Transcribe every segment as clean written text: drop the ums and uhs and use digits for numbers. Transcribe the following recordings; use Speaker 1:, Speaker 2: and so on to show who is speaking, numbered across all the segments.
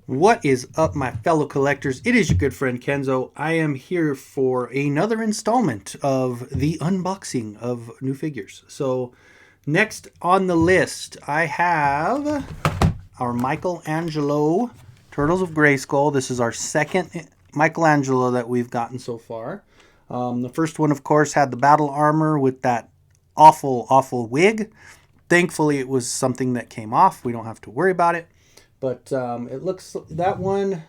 Speaker 1: What is up, my fellow collectors? It is your good friend Kenzo. I am here for another installment of the unboxing of new figures. So, next on the list, I have our Michelangelo Turtles of Grayskull. This is our second Michelangelo that we've gotten so far. The first one, of course, had the battle armor with that awful wig. Thankfully, it was something that came off. We don't have to worry about it. But it looks, that one,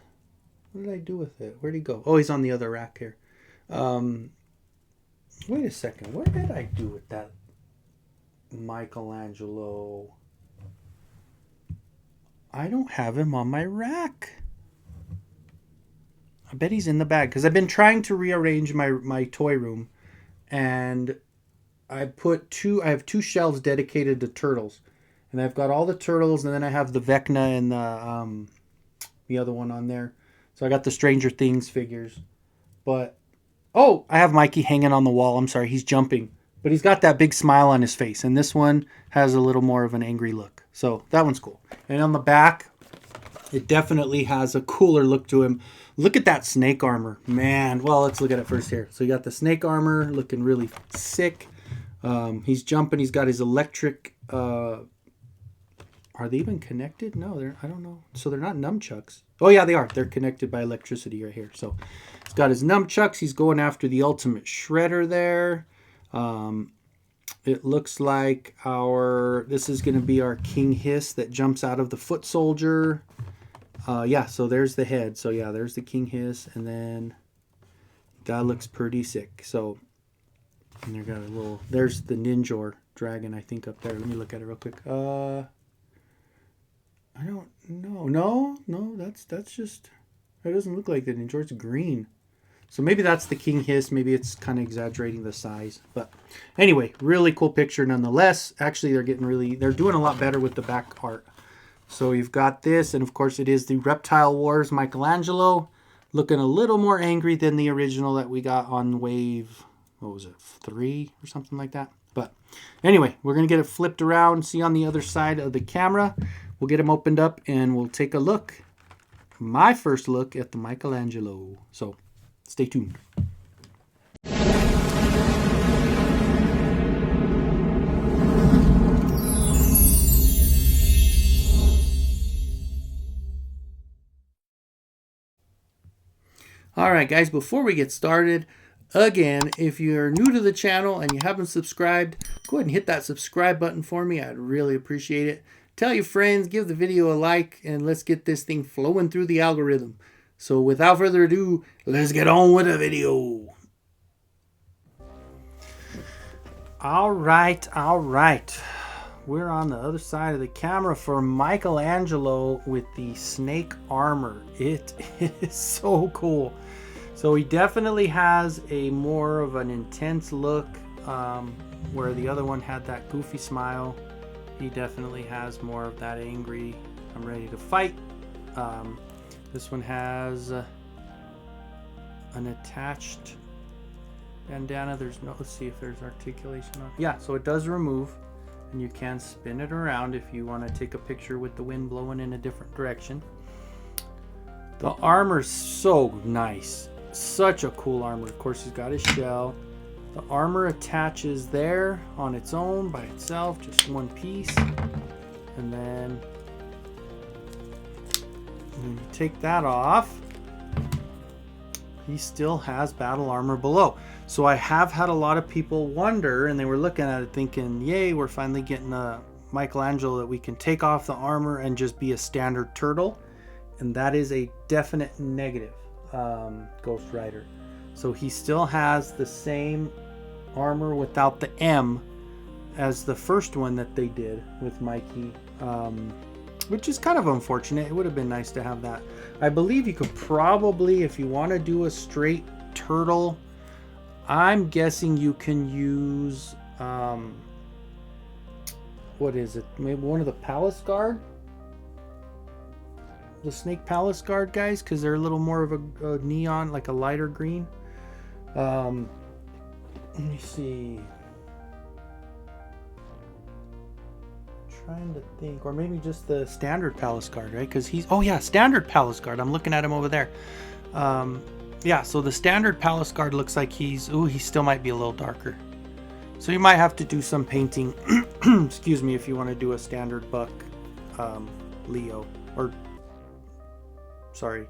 Speaker 1: what did I do with it? Where'd he go? Oh, he's on the other rack here. Wait a second. What did I do with that Michelangelo? I don't have him on my rack. I bet he's in the bag. Because I've been trying to rearrange my toy room. And I have two shelves dedicated to turtles. And I've got all the turtles, and then I have the Vecna and the other one on there. So I got the Stranger Things figures. But, oh, I have Mikey hanging on the wall. I'm sorry, he's jumping. But he's got that big smile on his face. And this one has a little more of an angry look. So that one's cool. And on the back, it definitely has a cooler look to him. Look at that snake armor. Man, well, let's look at it first here. So you got the snake armor looking really sick. He's jumping. He's got his electric... Are they even connected? No, I don't know. So they're not nunchucks. Oh, yeah, they are. They're connected by electricity right here. So he's got his nunchucks. He's going after the ultimate shredder there. It looks like this is going to be our King Hiss that jumps out of the foot soldier. Yeah, so there's the head. So, yeah, there's the King Hiss. And then that looks pretty sick. So, and they got a little... There's the Ninja dragon, I think, up there. Let me look at it real quick. I don't know. No, that's just, it doesn't look like the Ninja. It's green. So maybe that's the King Hiss. Maybe it's kind of exaggerating the size. But anyway, really cool picture nonetheless. Actually, they're doing a lot better with the back art. So you've got this, and of course it is the Reptile Wars Michelangelo. Looking a little more angry than the original that we got on wave, what was it, 3 or something like that. But anyway, we're going to get it flipped around, see on the other side of the camera. We'll get them opened up and we'll take a look. My first look at the Michelangelo. So stay tuned. All right, guys, before we get started, again, if you're new to the channel and you haven't subscribed, go ahead and hit that subscribe button for me. I'd really appreciate it. Tell your friends, give the video a like, and let's get this thing flowing through the algorithm. So without further ado, let's get on with the video. All right. We're on the other side of the camera for Michelangelo with the snake armor. It is so cool. So he definitely has a more of an intense look, where the other one had that goofy smile. He definitely has more of that angry, I'm ready to fight. This one has an attached bandana. Let's see if there's articulation on. Yeah, so it does remove, and you can spin it around if you want to take a picture with the wind blowing in a different direction. The armor's so nice. Such a cool armor. Of course, he's got his shell. The armor attaches there on its own, by itself, just one piece. And then when you take that off, he still has battle armor below. So I have had a lot of people wonder, and they were looking at it thinking, yay, we're finally getting a Michelangelo that we can take off the armor and just be a standard turtle. And that is a definite negative, Ghost Rider. So he still has the same armor without the M as the first one that they did with Mikey, which is kind of unfortunate. It would have been nice to have that. I believe you could probably, if you want to do a straight turtle, I'm guessing you can use, what is it? Maybe one of the Palace Guard? The Snake Palace Guard guys, because they're a little more of a neon, like a lighter green. Let me see. trying to think, or maybe just the standard palace guard, right? Because he's, oh yeah, standard palace guard. I'm looking at him over there. Yeah, so the standard palace guard looks like he's, ooh, he still might be a little darker. So you might have to do some painting, excuse me, if you want to do a standard buck Leo, or, sorry,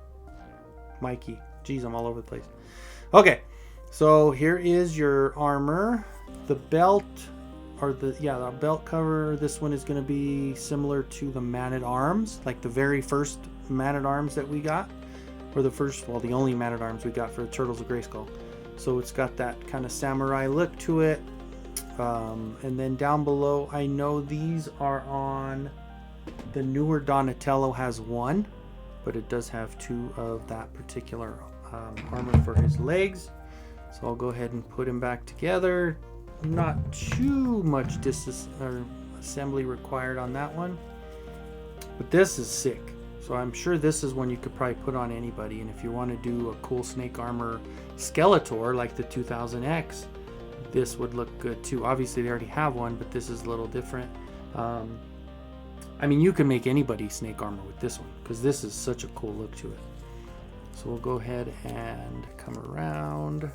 Speaker 1: Mikey. Jeez, I'm all over the place. Okay, so here is your armor. The belt, or the belt cover, this one is going to be similar to the Man-at-Arms, like the very first Man-at-Arms that we got, or the first, well, the only Man-at-Arms we got for the Turtles of Grayskull. So it's got that kind of samurai look to it. And then down below, I know these are on, the newer Donatello has one, but it does have two of that particular armor for his legs. So I'll go ahead and put him back together. Not too much assembly required on that one, but this is sick. So I'm sure this is one you could probably put on anybody. And if you want to do a cool snake armor Skeletor like the 2000X, this would look good too. Obviously they already have one, but this is a little different. I mean, you can make anybody snake armor with this one, because this is such a cool look to it. So we'll go ahead and come around.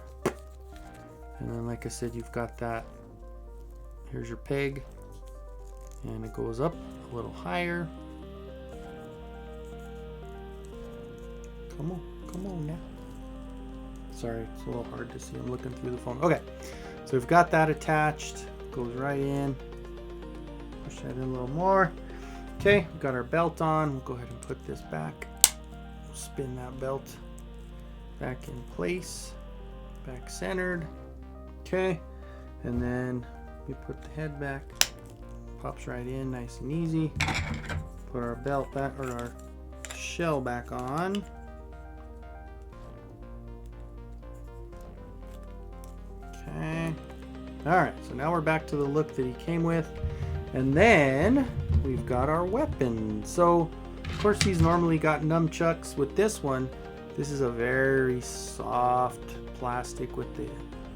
Speaker 1: And then, like I said, you've got that. Here's your peg. And it goes up a little higher. Come on now. Sorry, it's a little hard to see. I'm looking through the phone. Okay, so we've got that attached. Goes right in. Push that in a little more. Okay, we've got our belt on. We'll go ahead and put this back. We'll spin that belt back in place. Back centered. Okay, and then we put the head back. Pops right in, nice and easy. Put our belt back, or our shell back on. Okay. Alright, so now we're back to the look that he came with. And then we've got our weapon. So, of course, he's normally got nunchucks. With this one, this is a very soft plastic with the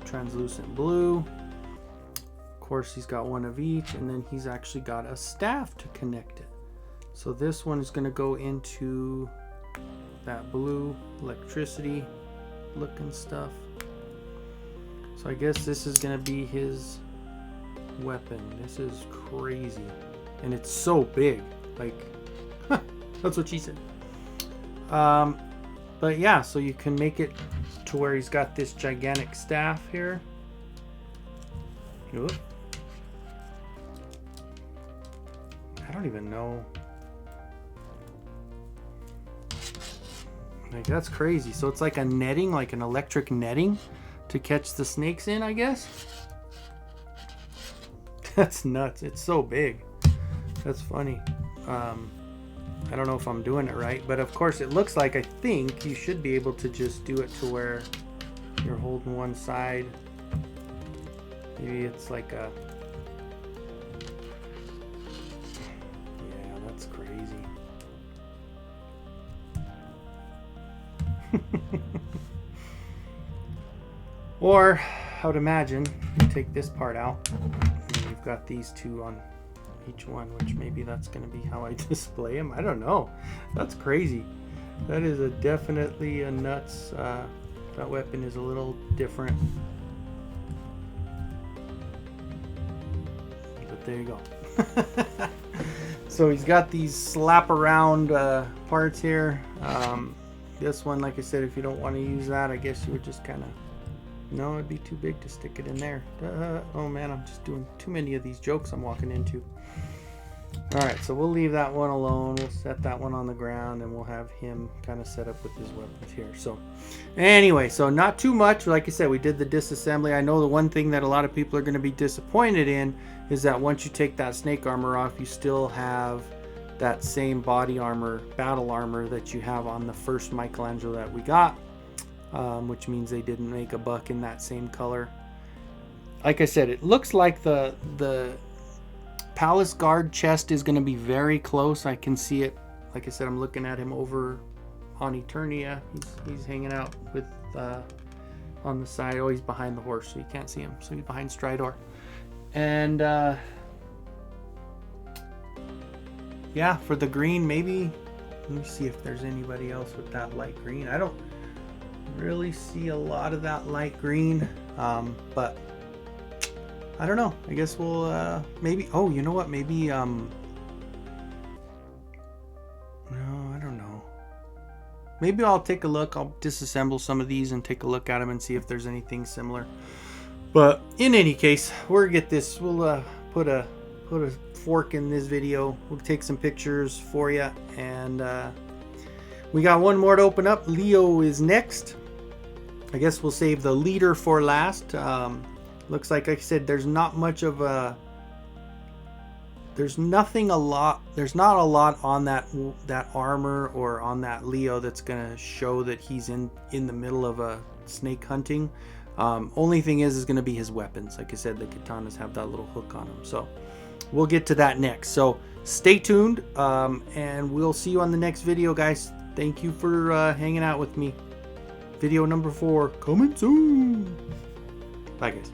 Speaker 1: translucent blue. Of course, he's got one of each, and then he's actually got a staff to connect it. So this one is going to go into that blue electricity looking stuff. So I guess this is going to be his weapon. This is crazy, and it's so big, like that's what she said. But yeah, so you can make it to where he's got this gigantic staff here. Oop. I don't even know, like, that's crazy. So it's like a netting, like an electric netting to catch the snakes in, I guess. That's nuts. It's so big. That's funny. I don't know if I'm doing it right, but of course it looks like, I think you should be able to just do it to where you're holding one side. Maybe it's like a, yeah, that's crazy. Or I would imagine you take this part out, and you've got these two on each one, which maybe that's going to be how I display them. I don't know. That's crazy. That is definitely a nuts. That weapon is a little different. But there you go. So he's got these slap around parts here. This one, like I said, if you don't want to use that, I guess you would just kind of, no, it'd be too big to stick it in there. Oh man, I'm just doing too many of these jokes I'm walking into. Alright, so we'll leave that one alone. We'll set that one on the ground, and we'll have him kind of set up with his weapons here. So anyway, so not too much. Like I said, we did the disassembly. I know the one thing that a lot of people are going to be disappointed in is that once you take that snake armor off, you still have that same body armor, battle armor that you have on the first Michelangelo that we got, which means they didn't make a buck in that same color. Like I said, it looks like the Palace Guard chest is going to be very close. I can see it. Like I said, I'm looking at him over on Eternia. He's hanging out with on the side. Oh, he's behind the horse, so you can't see him. So he's behind Stridor. And yeah, for the green, maybe. Let me see if there's anybody else with that light green. I don't really see a lot of that light green, but I don't know. I guess we'll maybe. Oh, you know what? Maybe no, I don't know. Maybe I'll take a look. I'll disassemble some of these and take a look at them and see if there's anything similar. But in any case, we'll get this. We'll put a fork in this video. We'll take some pictures for you, and we got one more to open up. Leo is next. I guess we'll save the leader for last. Looks like I said, there's not much of a. There's not a lot on that armor or on that Leo that's gonna show that he's in the middle of a snake hunting. Only thing is gonna be his weapons. Like I said, the katanas have that little hook on them. So we'll get to that next. So stay tuned, and we'll see you on the next video, guys. Thank you for hanging out with me. Video number 4 coming soon. Bye, guys.